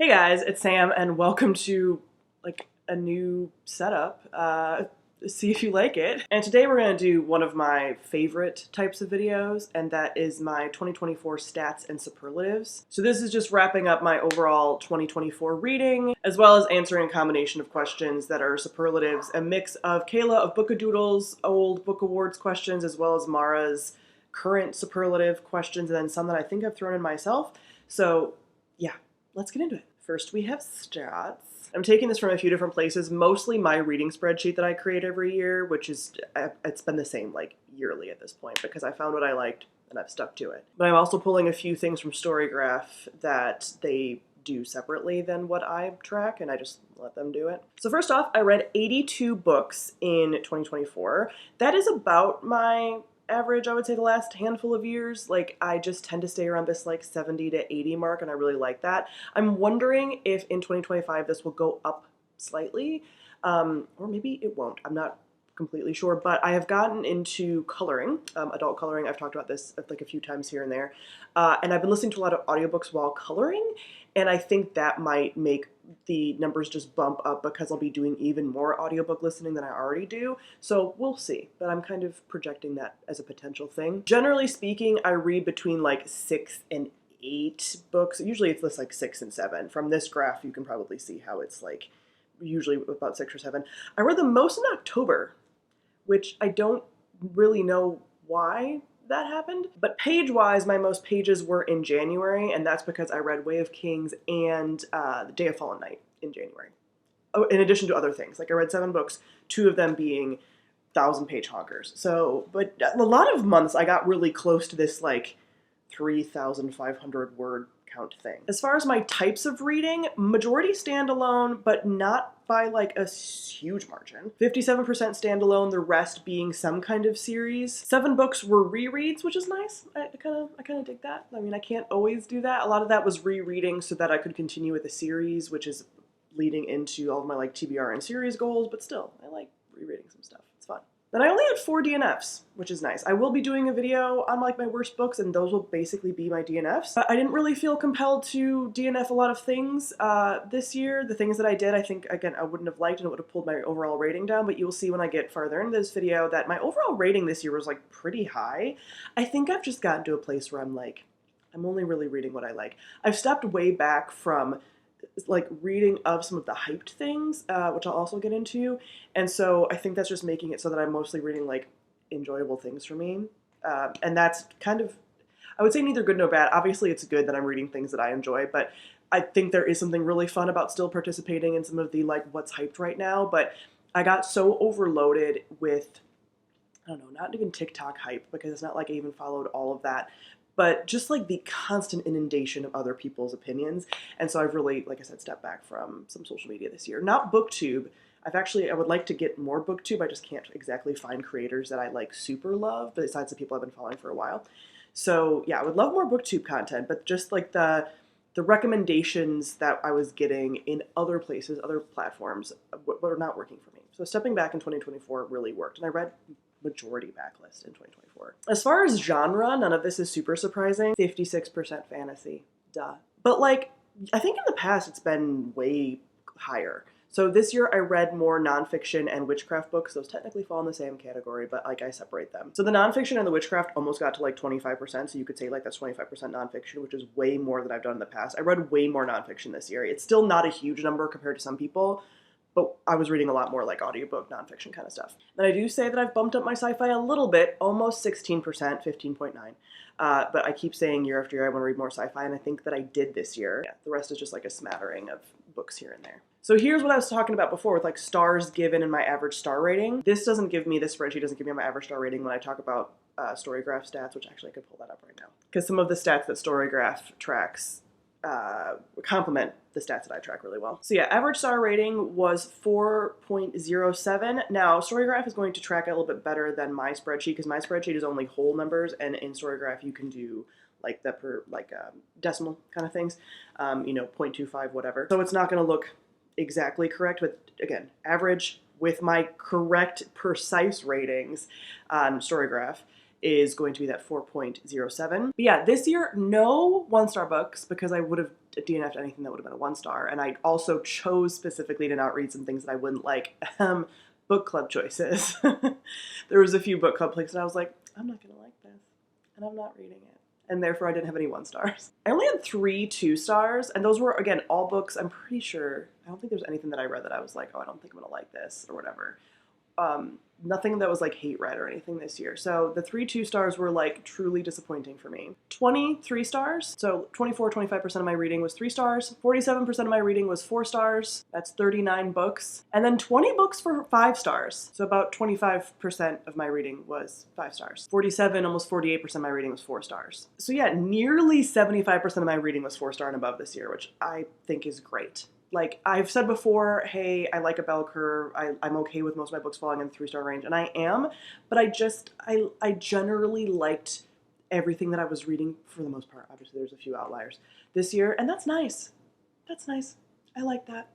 Hey guys, it's Sam and welcome to like a new setup. See if you like it. And today we're going to do one of my favorite types of videos, and that is my 2024 stats and superlatives. So this is just wrapping up my overall 2024 reading, as well as answering a combination of questions that are superlatives, a mix of Kayla of Bookadoodle's old book awards questions, as well as Mara's current superlative questions, and then some that I think I've thrown in myself. So yeah, let's get into it. First, we have stats. I'm taking this from a few different places, mostly my reading spreadsheet that I create every year, which is, it's been the same like yearly at this point because I found what I liked and I've stuck to it. But I'm also pulling a few things from Storygraph that they do separately than what I track, and I just let them do it. So first off, I read 82 books in 2024. That is about my average, I would say, the last handful of years. Like, I just tend to stay around this like 70 to 80 mark, and I really like that. I'm wondering if in 2025 this will go up slightly, or maybe it won't. I'm not completely sure, but I have gotten into coloring, adult coloring. I've talked about this like a few times here and there, and I've been listening to a lot of audiobooks while coloring, and I think that might make the numbers just bump up because I'll be doing even more audiobook listening than I already do. So we'll see, but I'm kind of projecting that as a potential thing. Generally speaking, I read between like 6 and 8 books. Usually it's just like 6 and 7. From this graph, you can probably see how it's like usually about 6 or 7. I read the most in October, which I don't really know why that happened. But page-wise, my most pages were in January, and that's because I read Way of Kings and The Day of Fallen Night in January. Oh, in addition to other things. Like, I read 7 books, 2 of them being 1,000-page honkers. So, but a lot of months I got really close to this, like, 3,500 word count thing. As far as my types of reading, majority standalone, but not by like a huge margin. 57% standalone, the rest being some kind of series. 7 books were rereads, which is nice. I kind of dig that. I mean, I can't always do that. A lot of that was rereading so that I could continue with the series, which is leading into all of my like TBR and series goals, but still, I like rereading some stuff. It's fun. Then I only had 4 DNFs, which is nice. I will be doing a video on like my worst books, and those will basically be my DNFs. But I didn't really feel compelled to DNF a lot of things this year. The things that I did, I think, again, I wouldn't have liked, and it would have pulled my overall rating down, but you'll see when I get farther into this video that my overall rating this year was like pretty high. I think I've just gotten to a place where I'm like, I'm only really reading what I like. I've stepped way back from like reading of some of the hyped things, which I'll also get into, and so I think that's just making it so that I'm mostly reading like enjoyable things for me, and that's kind of, I would say, neither good nor bad. Obviously it's good that I'm reading things that I enjoy, but I think there is something really fun about still participating in some of the like what's hyped right now. But I got so overloaded with, I don't know, not even TikTok hype, because it's not like I even followed all of that, but just like the constant inundation of other people's opinions. And so I've really, like I said, stepped back from some social media this year. Not BookTube. I would like to get more BookTube. I just can't exactly find creators that I like super love, besides the people I've been following for a while. So yeah, I would love more BookTube content, but just like the recommendations that I was getting in other places, other platforms, were not working for me. So stepping back in 2024 really worked. And I read majority Backlist in 2024. As far as genre, none of this is super surprising. 56% fantasy, duh. But like, I think in the past it's been way higher. So this year I read more nonfiction and witchcraft books. Those technically fall in the same category, but like I separate them. So the nonfiction and the witchcraft almost got to like 25%. So you could say like that's 25% nonfiction, which is way more than I've done in the past. I read way more nonfiction this year. It's still not a huge number compared to some people, but I was reading a lot more like audiobook, nonfiction kind of stuff. And I do say that I've bumped up my sci-fi a little bit, almost 16%, 15.9. But I keep saying year after year I want to read more sci-fi, and I think that I did this year. Yeah, the rest is just like a smattering of books here and there. So here's what I was talking about before with like stars given and my average star rating. This spreadsheet doesn't give me my average star rating when I talk about Storygraph stats, which actually I could pull that up right now. Because some of the stats that Storygraph tracks complement the stats that I track really well. So yeah, average star rating was 4.07. Now, Storygraph is going to track a little bit better than my spreadsheet, because my spreadsheet is only whole numbers, and in Storygraph you can do like the decimal kind of things, 0.25, whatever. So it's not going to look exactly correct, but again, average with my correct, precise ratings on Storygraph is going to be that 4.07. But yeah, this year, no 1-star books, because I would have DNF'd anything that would have been a 1-star. And I also chose specifically to not read some things that I wouldn't like. Book club choices. There was a few book club places and I was like, I'm not going to like this. And I'm not reading it. And therefore I didn't have any 1-stars. I only had 3 2-stars, and those were, again, all books. I'm pretty sure, I don't think there's anything that I read that I was like, oh, I don't think I'm gonna like this or whatever. Nothing that was like hate read or anything this year. So the 3 2-stars were like truly disappointing for me. 20 3-stars. So 25% of my reading was 3 stars. 47% of my reading was 4 stars. That's 39 books. And then 20 books for 5 stars. So about 25% of my reading was 5 stars. 47, almost 48% of my reading was 4 stars. So yeah, nearly 75% of my reading was 4-star and above this year, which I think is great. Like I've said before, hey, I like a bell curve. I'm okay with most of my books falling in the 3-star range, and I am, but I generally liked everything that I was reading for the most part. Obviously, there's a few outliers this year, and that's nice. That's nice. I like that.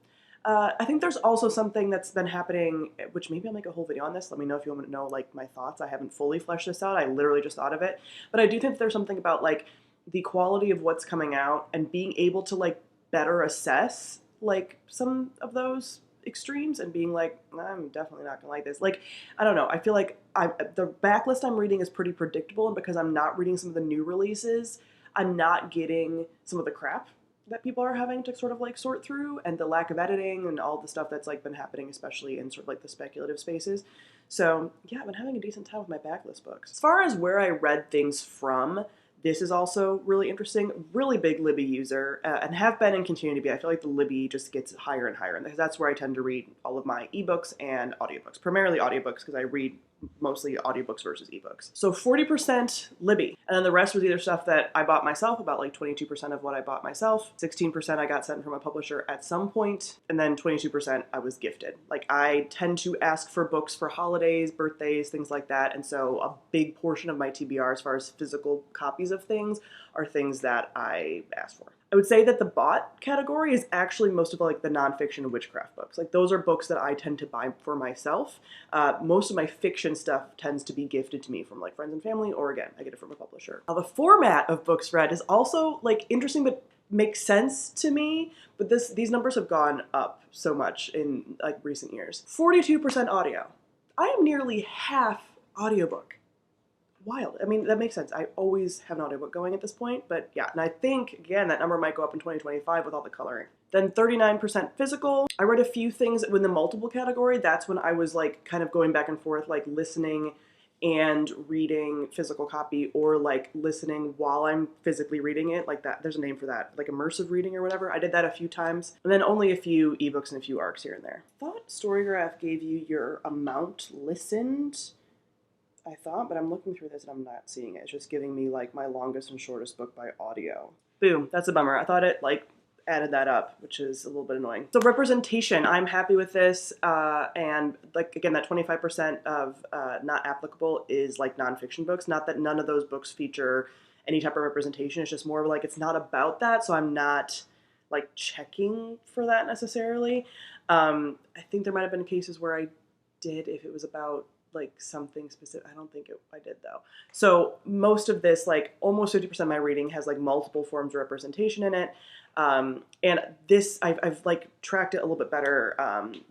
I think there's also something that's been happening, which maybe I'll make a whole video on this. Let me know if you want to know like my thoughts. I haven't fully fleshed this out. I literally just thought of it, but I do think there's something about like the quality of what's coming out and being able to like better assess like some of those extremes and being like, I'm definitely not gonna like this. Like, I don't know. I feel like the backlist I'm reading is pretty predictable, and because I'm not reading some of the new releases, I'm not getting some of the crap that people are having to sort of like sort through, and the lack of editing and all the stuff that's like been happening, especially in sort of like the speculative spaces. So yeah, I've been having a decent time with my backlist books. As far as where I read things from, this is also really interesting. Really big Libby user, and have been and continue to be. I feel like the Libby just gets higher and higher, and that's where I tend to read all of my ebooks and audiobooks. Primarily audiobooks, because I read mostly audiobooks versus ebooks. So 40% Libby, and then the rest was either stuff that I bought myself, about like 22% of what I bought myself, 16% I got sent from a publisher at some point, and then 22% I was gifted. Like I tend to ask for books for holidays, birthdays, things like that, and so a big portion of my TBR as far as physical copies of things are things that I asked for. I would say that the bought category is actually most of like the nonfiction witchcraft books. Like those are books that I tend to buy for myself. Most of my fiction stuff tends to be gifted to me from like friends and family, or again, I get it from a publisher. Now the format of books read is also like interesting, but makes sense to me. But these numbers have gone up so much in like recent years. 42% audio. I am nearly half audiobook. Wild. I mean, that makes sense. I always have an audiobook going at this point, but yeah. And I think, again, that number might go up in 2025 with all the coloring. Then 39% physical. I read a few things in the multiple category. That's when I was like kind of going back and forth, like listening and reading physical copy, or like listening while I'm physically reading it, like that. There's a name for that, like immersive reading or whatever. I did that a few times. And then only a few ebooks and a few arcs here and there. I thought Storygraph gave you your amount listened. I thought, but I'm looking through this and I'm not seeing it. It's just giving me like my longest and shortest book by audio. Boom, that's a bummer. I thought it like added that up, which is a little bit annoying. So representation, I'm happy with this. And like, again, that 25% of not applicable is like nonfiction books. Not that none of those books feature any type of representation. It's just more of like, it's not about that. So I'm not like checking for that necessarily. I think there might've been cases where I did, if it was about like something specific. I don't think I did though. So most of this, like almost 50% of my reading has like multiple forms of representation in it. And this, I've like tracked it a little bit better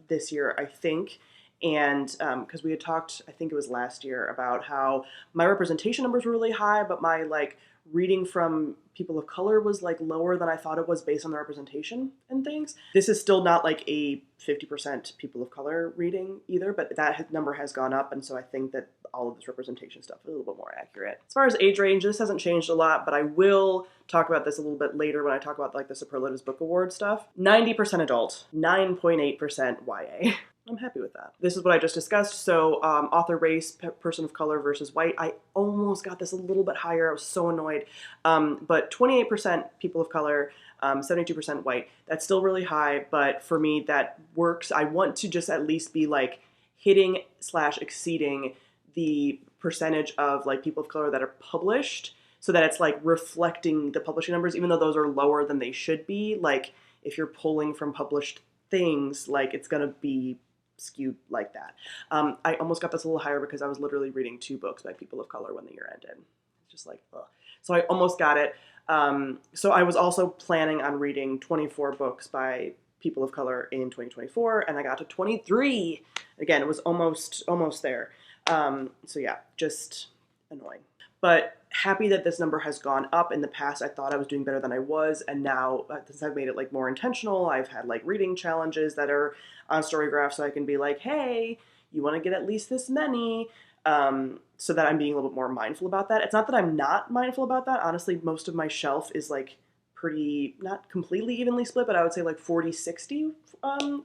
this year, I think. And because we had talked, I think it was last year, about how my representation numbers were really high, but my like reading from people of color was like lower than I thought it was based on the representation and things. This is still not like a 50% people of color reading either, but that number has gone up, and so I think that all of this representation stuff is a little bit more accurate. As far as age range, this hasn't changed a lot, but I will talk about this a little bit later when I talk about like the Superlatives Book Award stuff. 90% adult, 9.8% YA. I'm happy with that. This is what I just discussed. So author race, person of color versus white. I almost got this a little bit higher. I was so annoyed. But 28% people of color, 72% white. That's still really high, but for me that works. I want to just at least be like hitting / exceeding the percentage of like people of color that are published, so that it's like reflecting the publishing numbers, even though those are lower than they should be. Like if you're pulling from published things, like it's gonna be skewed like that. I almost got this a little higher because I was literally reading 2 books by people of color when the year ended. It's just like, ugh. So I almost got it. So I was also planning on reading 24 books by people of color in 2024, and I got to 23. Again, it was almost there. So yeah, just annoying. But happy that this number has gone up. In the past, I thought I was doing better than I was, and now since I've made it like more intentional, I've had like reading challenges that are on Storygraph, so I can be like, hey, you want to get at least this many, so that I'm being a little bit more mindful about that. It's not that I'm not mindful about that. Honestly, most of my shelf is like pretty, not completely evenly split, but I would say like 40-60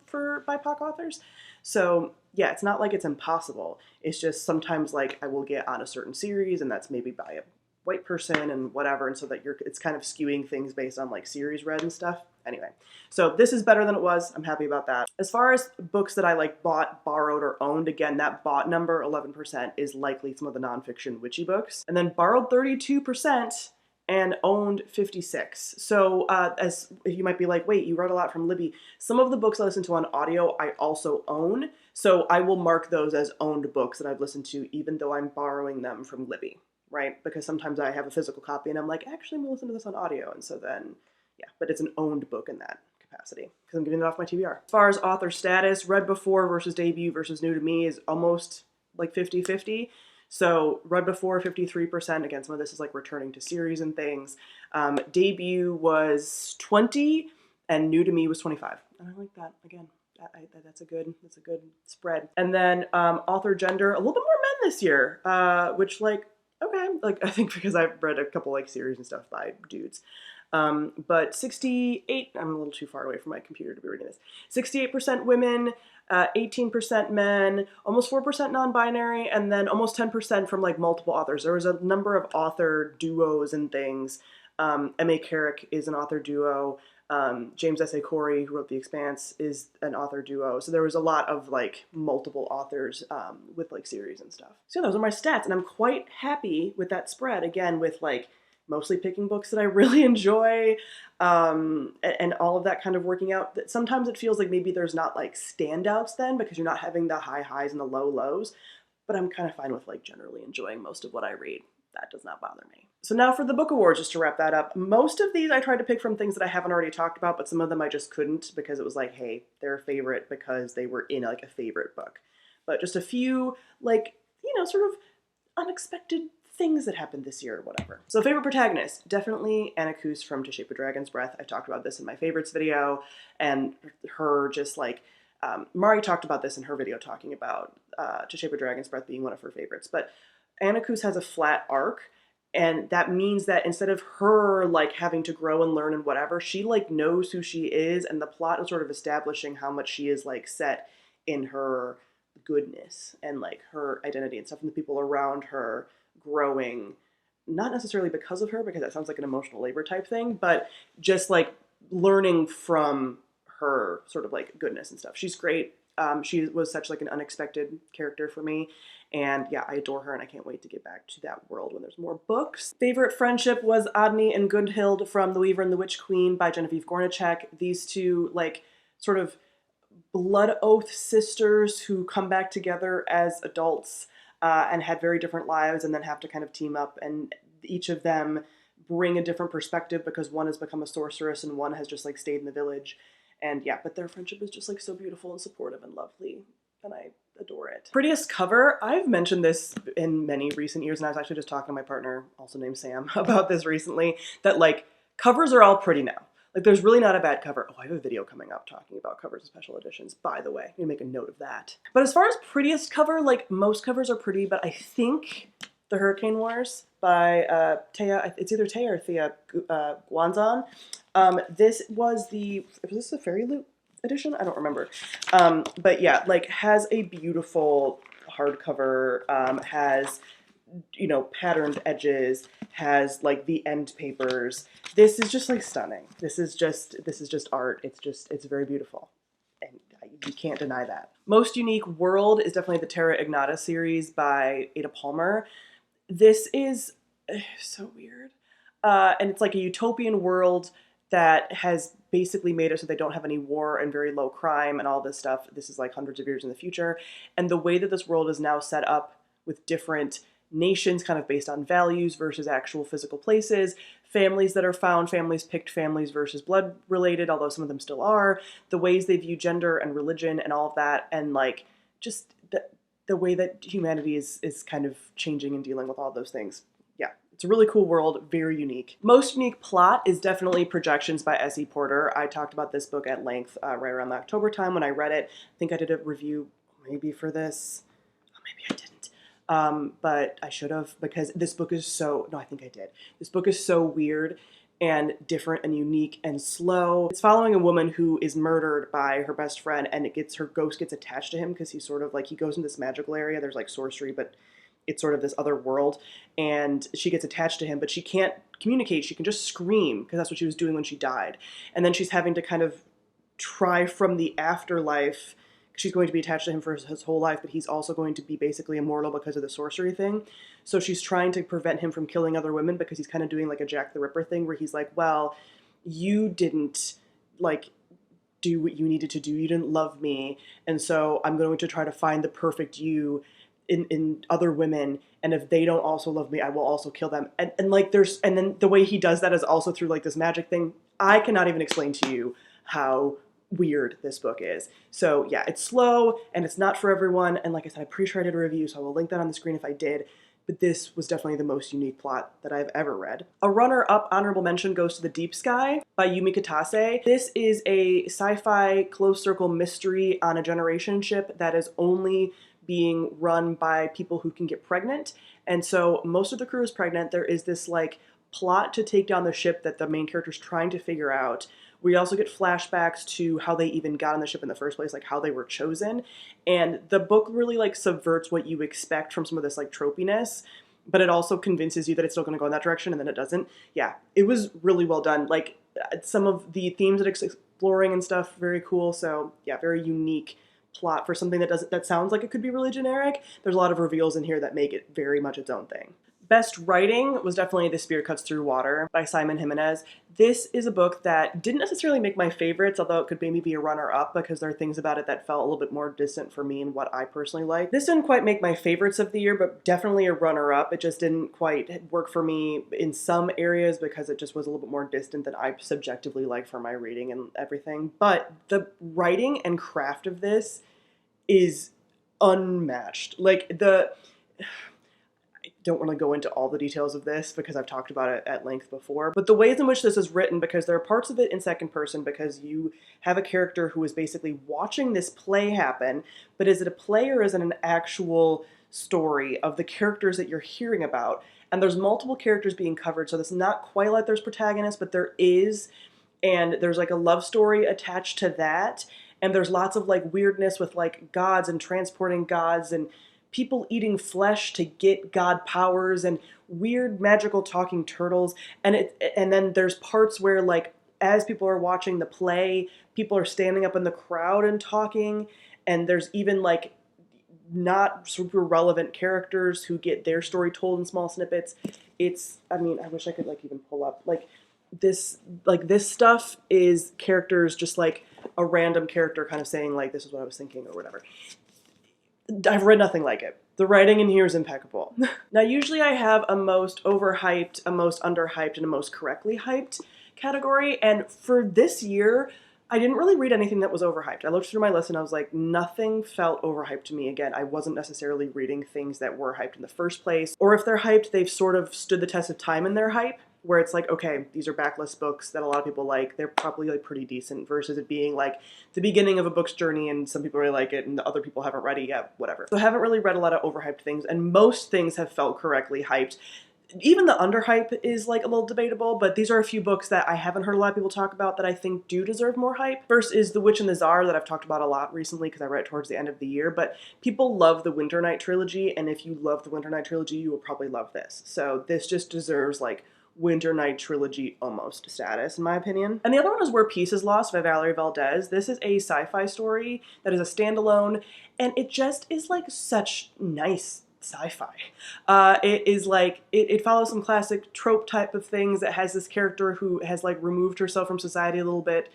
for BIPOC authors. So yeah, it's not like it's impossible. It's just sometimes like I will get on a certain series, and that's maybe by a white person and whatever, and so that it's kind of skewing things based on like series read and stuff. Anyway, so this is better than it was. I'm happy about that. As far as books that I like bought, borrowed, or owned, again, that bought number, 11%, is likely some of the nonfiction witchy books. And then borrowed 32%, and owned 56. So as you might be like, wait, you read a lot from Libby. Some of the books I listen to on audio, I also own. So I will mark those as owned books that I've listened to, even though I'm borrowing them from Libby, right? Because sometimes I have a physical copy and I'm like, actually, I'm gonna listen to this on audio. And so then, yeah, but it's an owned book in that capacity because I'm getting it off my TBR. As far as author status, read before versus debut versus new to me is almost like 50-50. So read before, 53%. Again, some of this is like returning to series and things. Debut was 20, and new to me was 25. And I like that. Again, that's a good spread. And then author gender, a little bit more men this year, which like, okay, like I think because I've read a couple like series and stuff by dudes. But 68, I'm a little too far away from my computer to be reading this. 68% women, 18% men, almost 4% non-binary, and then almost 10% from like multiple authors. There was a number of author duos and things. M.A. Carrick is an author duo. James S.A. Corey, who wrote The Expanse, is an author duo. So there was a lot of like multiple authors with like series and stuff. So yeah, those are my stats, and I'm quite happy with that spread. Again, with like mostly picking books that I really enjoy, and all of that kind of working out. Sometimes it feels like maybe there's not like standouts then because you're not having the high highs and the low lows, but I'm kind of fine with like generally enjoying most of what I read. That does not bother me. So now for the book awards, just to wrap that up. Most of these I tried to pick from things that I haven't already talked about, but some of them I just couldn't because it was like, hey, they're a favorite because they were in like a favorite book. But just a few like, you know, sort of unexpected things that happened this year or whatever. So favorite protagonist, definitely Anna Kuss from To Shape a Dragon's Breath. I talked about this in my favorites video, and her just like, Mari talked about this in her video talking about To Shape a Dragon's Breath being one of her favorites, but Anna Kuss has a flat arc, and that means that instead of her like having to grow and learn and whatever, she like knows who she is, and the plot is sort of establishing how much she is like set in her goodness and like her identity and stuff, and the people around her growing, not necessarily because of her, because that sounds like an emotional labor type thing, but just like learning from her sort of like goodness and stuff. She's great. She was such like an unexpected character for me, and yeah, I adore her, and I can't wait to get back to that world when there's more books. Favorite friendship was Adney and Gundhild from The Weaver and the Witch Queen by Genevieve Gornichek. These two like sort of blood oath sisters who come back together as adults and had very different lives and then have to kind of team up, and each of them bring a different perspective because one has become a sorceress and one has just like stayed in the village. And yeah, but their friendship is just like so beautiful and supportive and lovely, and I adore it. Prettiest cover, I've mentioned this in many recent years, and I was actually just talking to my partner, also named Sam, about this recently, that like covers are all pretty now. Like there's really not a bad cover. Oh, I have a video coming up talking about covers and special editions, by the way. I'm gonna make a note of that. But as far as prettiest cover, like most covers are pretty, but I think The Hurricane Wars by Thea, it's either Thea or Thea Guanzon. Was this a Fairy Loot edition? I don't remember. But yeah, like has a beautiful hardcover, has, you know, patterned edges, has like the end papers. This is just like stunning. This is just art. It's very beautiful, and you can't deny that. Most unique world is definitely the Terra Ignata series by Ada Palmer. This is so weird, and it's like a utopian world that has basically made it so they don't have any war and very low crime and all this stuff. This is like hundreds of years in the future, and the way that this world is now set up with different nations kind of based on values versus actual physical places families that are found, families picked, families versus blood related, although some of them still are, the ways they view gender and religion and all of that, and like just the way that humanity is kind of changing and dealing with all those things. Yeah, it's a really cool world, very unique. Most unique plot is definitely Projections by S.E. Porter. I talked about this book at length right around the October time when I read it. I think I did a review maybe for this. Oh, maybe I didn't. But I should have, because this book is so, no, I think I did. This book is so weird and different and unique and slow. It's following a woman who is murdered by her best friend, and her ghost gets attached to him because he's sort of like, he goes in this magical area. There's like sorcery, but it's sort of this other world, and she gets attached to him, but she can't communicate. She can just scream because that's what she was doing when she died. And then she's having to kind of try from the afterlife. She's going to be attached to him for his whole life, but he's also going to be basically immortal because of the sorcery thing. So she's trying to prevent him from killing other women because he's kind of doing like a Jack the Ripper thing where he's like, well, you didn't like do what you needed to do. You didn't love me. And so I'm going to try to find the perfect you in other women. And if they don't also love me, I will also kill them. And like and then the way he does that is also through like this magic thing. I cannot even explain to you how weird this book is. So yeah, it's slow and it's not for everyone. And like I said, I'm pretty sure I did a review, so I will link that on the screen if I did. But this was definitely the most unique plot that I've ever read. A runner-up honorable mention goes to The Deep Sky by Yumi Kitase. This is a sci-fi closed circle mystery on a generation ship that is only being run by people who can get pregnant. And so most of the crew is pregnant. There is this like plot to take down the ship that the main character's trying to figure out. We also get flashbacks to how they even got on the ship in the first place, like how they were chosen. And the book really like subverts what you expect from some of this like tropiness, but it also convinces you that it's still going to go in that direction, and then it doesn't. Yeah, it was really well done. Like some of the themes that it's exploring and stuff, very cool. So yeah, very unique plot for something that sounds like it could be really generic. There's a lot of reveals in here that make it very much its own thing. Best writing was definitely The Spear Cuts Through Water by Simon Jimenez. This is a book that didn't necessarily make my favorites, although it could maybe be a runner-up because there are things about it that felt a little bit more distant for me and what I personally like. This didn't quite make my favorites of the year, but definitely a runner-up. It just didn't quite work for me in some areas because it just was a little bit more distant than I subjectively like for my reading and everything. But the writing and craft of this is unmatched. Like don't want to go into all the details of this because I've talked about it at length before, but the ways in which this is written, because there are parts of it in second person because you have a character who is basically watching this play happen, but is it a play or is it an actual story of the characters that you're hearing about? And there's multiple characters being covered, so it's not quite like there's Protagonist, but there is, and there's like a love story attached to that, and there's lots of like weirdness with like gods and transporting gods and people eating flesh to get god powers and weird magical talking turtles. And then there's parts where like as people are watching the play, people are standing up in the crowd and talking, and there's even like not super relevant characters who get their story told in small snippets. I mean, I wish I could like even pull up this stuff is characters just like a random character kind of saying like, this is what I was thinking or whatever. I've read nothing like it. The writing in here is impeccable. Now, usually I have a most overhyped, a most underhyped, and a most correctly hyped category, and for this year, I didn't really read anything that was overhyped. I looked through my list and I was like, nothing felt overhyped to me. Again, I wasn't necessarily reading things that were hyped in the first place, or if they're hyped, they've sort of stood the test of time in their hype, where it's like, okay, these are backlist books that a lot of people like. They're probably like pretty decent versus it being like the beginning of a book's journey and some people really like it and the other people haven't read it yet, whatever. So I haven't really read a lot of overhyped things, and most things have felt correctly hyped. Even the underhype is like a little debatable, but these are a few books that I haven't heard a lot of people talk about that I think do deserve more hype. First is The Witch and the Tsar that I've talked about a lot recently because I read it towards the end of the year, but people love the Winter Night trilogy, and if you love the Winter Night trilogy, you will probably love this. So this just deserves like Winter Night trilogy almost status, in my opinion. And the other one is Where Peace is Lost by Valerie Valdez. This is a sci-fi story that is a standalone, and it just is like such nice sci-fi. It is like, it follows some classic trope type of things. It has this character who has like removed herself from society a little bit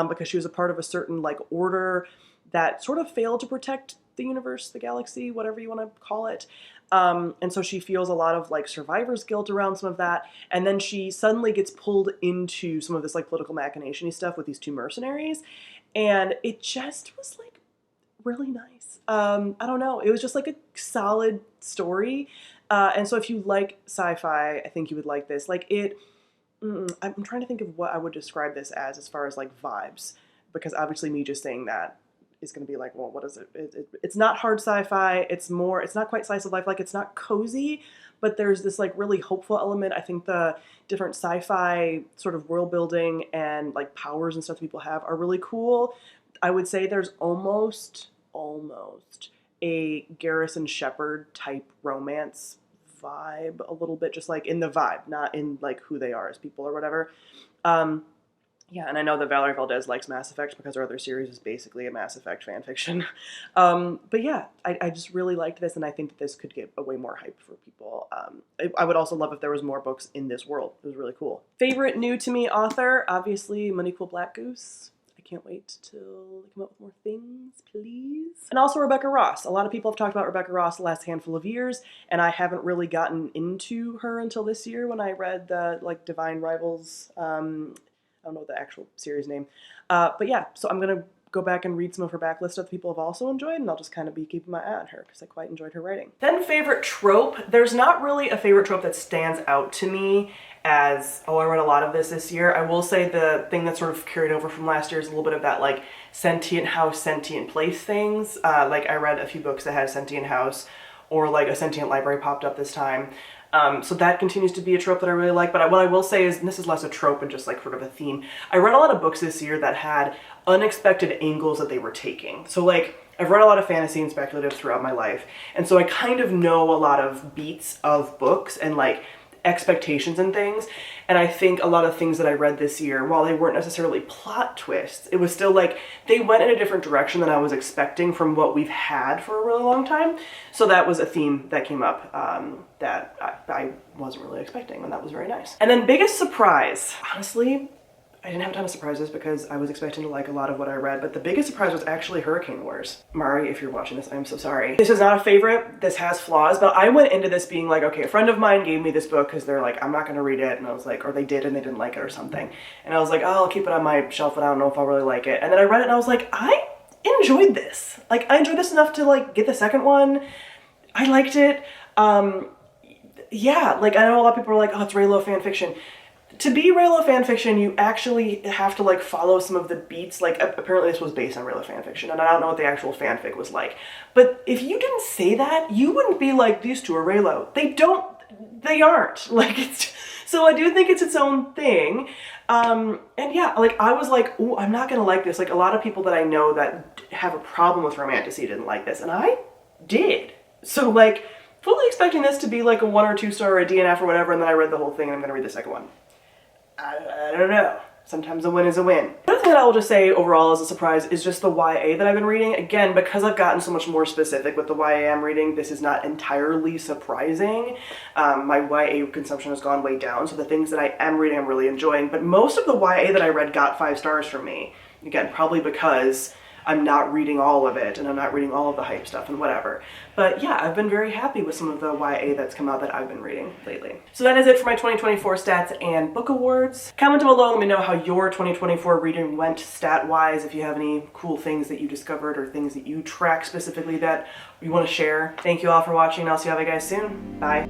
because she was a part of a certain like order that sort of failed to protect the universe, the galaxy, whatever you want to call it. And so she feels a lot of like survivor's guilt around some of that. And then she suddenly gets pulled into some of this like political machination-y stuff with these two mercenaries. And it just was like really nice. I don't know. It was just like a solid story. And so if you like sci-fi, I think you would like this. Like it, I'm trying to think of what I would describe this as far as like vibes, because obviously me just saying that is going to be like, well, what is it? It's not hard sci-fi. It's not quite slice of life. Like it's not cozy, but there's this like really hopeful element. I think the different sci-fi sort of world building and like powers and stuff that people have are really cool. I would say there's almost a Garrison Shepherd type romance vibe a little bit, just like in the vibe, not in like who they are as people or whatever. Yeah, and I know that Valerie Valdez likes Mass Effect because her other series is basically a Mass Effect fan fiction. But yeah, I just really liked this, and I think that this could get a way more hype for people. I would also love if there was more books in this world. It was really cool. Favorite new to me author, obviously Monique Black Goose. I can't wait till they come up with more things, please. And also Rebecca Ross. A lot of people have talked about Rebecca Ross the last handful of years, and I haven't really gotten into her until this year when I read the like Divine Rivals. I don't know the actual series name. But yeah, so I'm going to go back and read some of her backlist that people have also enjoyed, and I'll just kind of be keeping my eye on her because I quite enjoyed her writing. Then favorite trope. There's not really a favorite trope that stands out to me as, oh, I read a lot of this year. I will say the thing that sort of carried over from last year is a little bit of that like sentient house, sentient place things. Like I read a few books that had a sentient house or like a sentient library popped up this time. So that continues to be a trope that I really like, but what I will say is, and this is less a trope and just like sort of a theme, I read a lot of books this year that had unexpected angles that they were taking. So like, I've read a lot of fantasy and speculative throughout my life, and so I kind of know a lot of beats of books and like expectations and things, and I think a lot of things that I read this year, while they weren't necessarily plot twists, it was still like they went in a different direction than I was expecting from what we've had for a really long time. So that was a theme that came up that I wasn't really expecting, and that was very nice. And then biggest surprise, honestly, I didn't have a ton of surprises because I was expecting to like a lot of what I read, but the biggest surprise was actually Hurricane Wars. Mari, if you're watching this, I'm so sorry. This is not a favorite, this has flaws, but I went into this being like, okay, a friend of mine gave me this book because they're like, I'm not gonna read it, and I was like, or they did and they didn't like it or something. And I was like, oh, I'll keep it on my shelf, but I don't know if I'll really like it. And then I read it and I was like, I enjoyed this. Like, I enjoyed this enough to like get the second one. I liked it. Yeah, like I know a lot of people are like, oh, it's Raylo fan fiction. To be Raylo fanfiction, you actually have to like follow some of the beats. Like apparently this was based on Raylo fanfiction, and I don't know what the actual fanfic was like. But if you didn't say that, you wouldn't be like, these two are Raylo. They aren't. Like it's, so I do think it's its own thing. And yeah, like I was like, oh, I'm not gonna like this. Like a lot of people that I know that have a problem with romantasy didn't like this, and I did. So like fully expecting this to be like a 1 or 2 star or a DNF or whatever, and then I read the whole thing and I'm gonna read the second one. I don't know. Sometimes a win is a win. Another thing that I will just say overall as a surprise is just the YA that I've been reading. Again, because I've gotten so much more specific with the YA I'm reading, this is not entirely surprising. My YA consumption has gone way down, so the things that I am reading I'm really enjoying, but most of the YA that I read got 5 stars from me. Again, probably because I'm not reading all of it and I'm not reading all of the hype stuff and whatever. But yeah, I've been very happy with some of the YA that's come out that I've been reading lately. So that is it for my 2024 stats and book awards. Comment down below and let me know how your 2024 reading went stat-wise, if you have any cool things that you discovered or things that you track specifically that you want to share. Thank you all for watching, and I'll see you guys soon. Bye.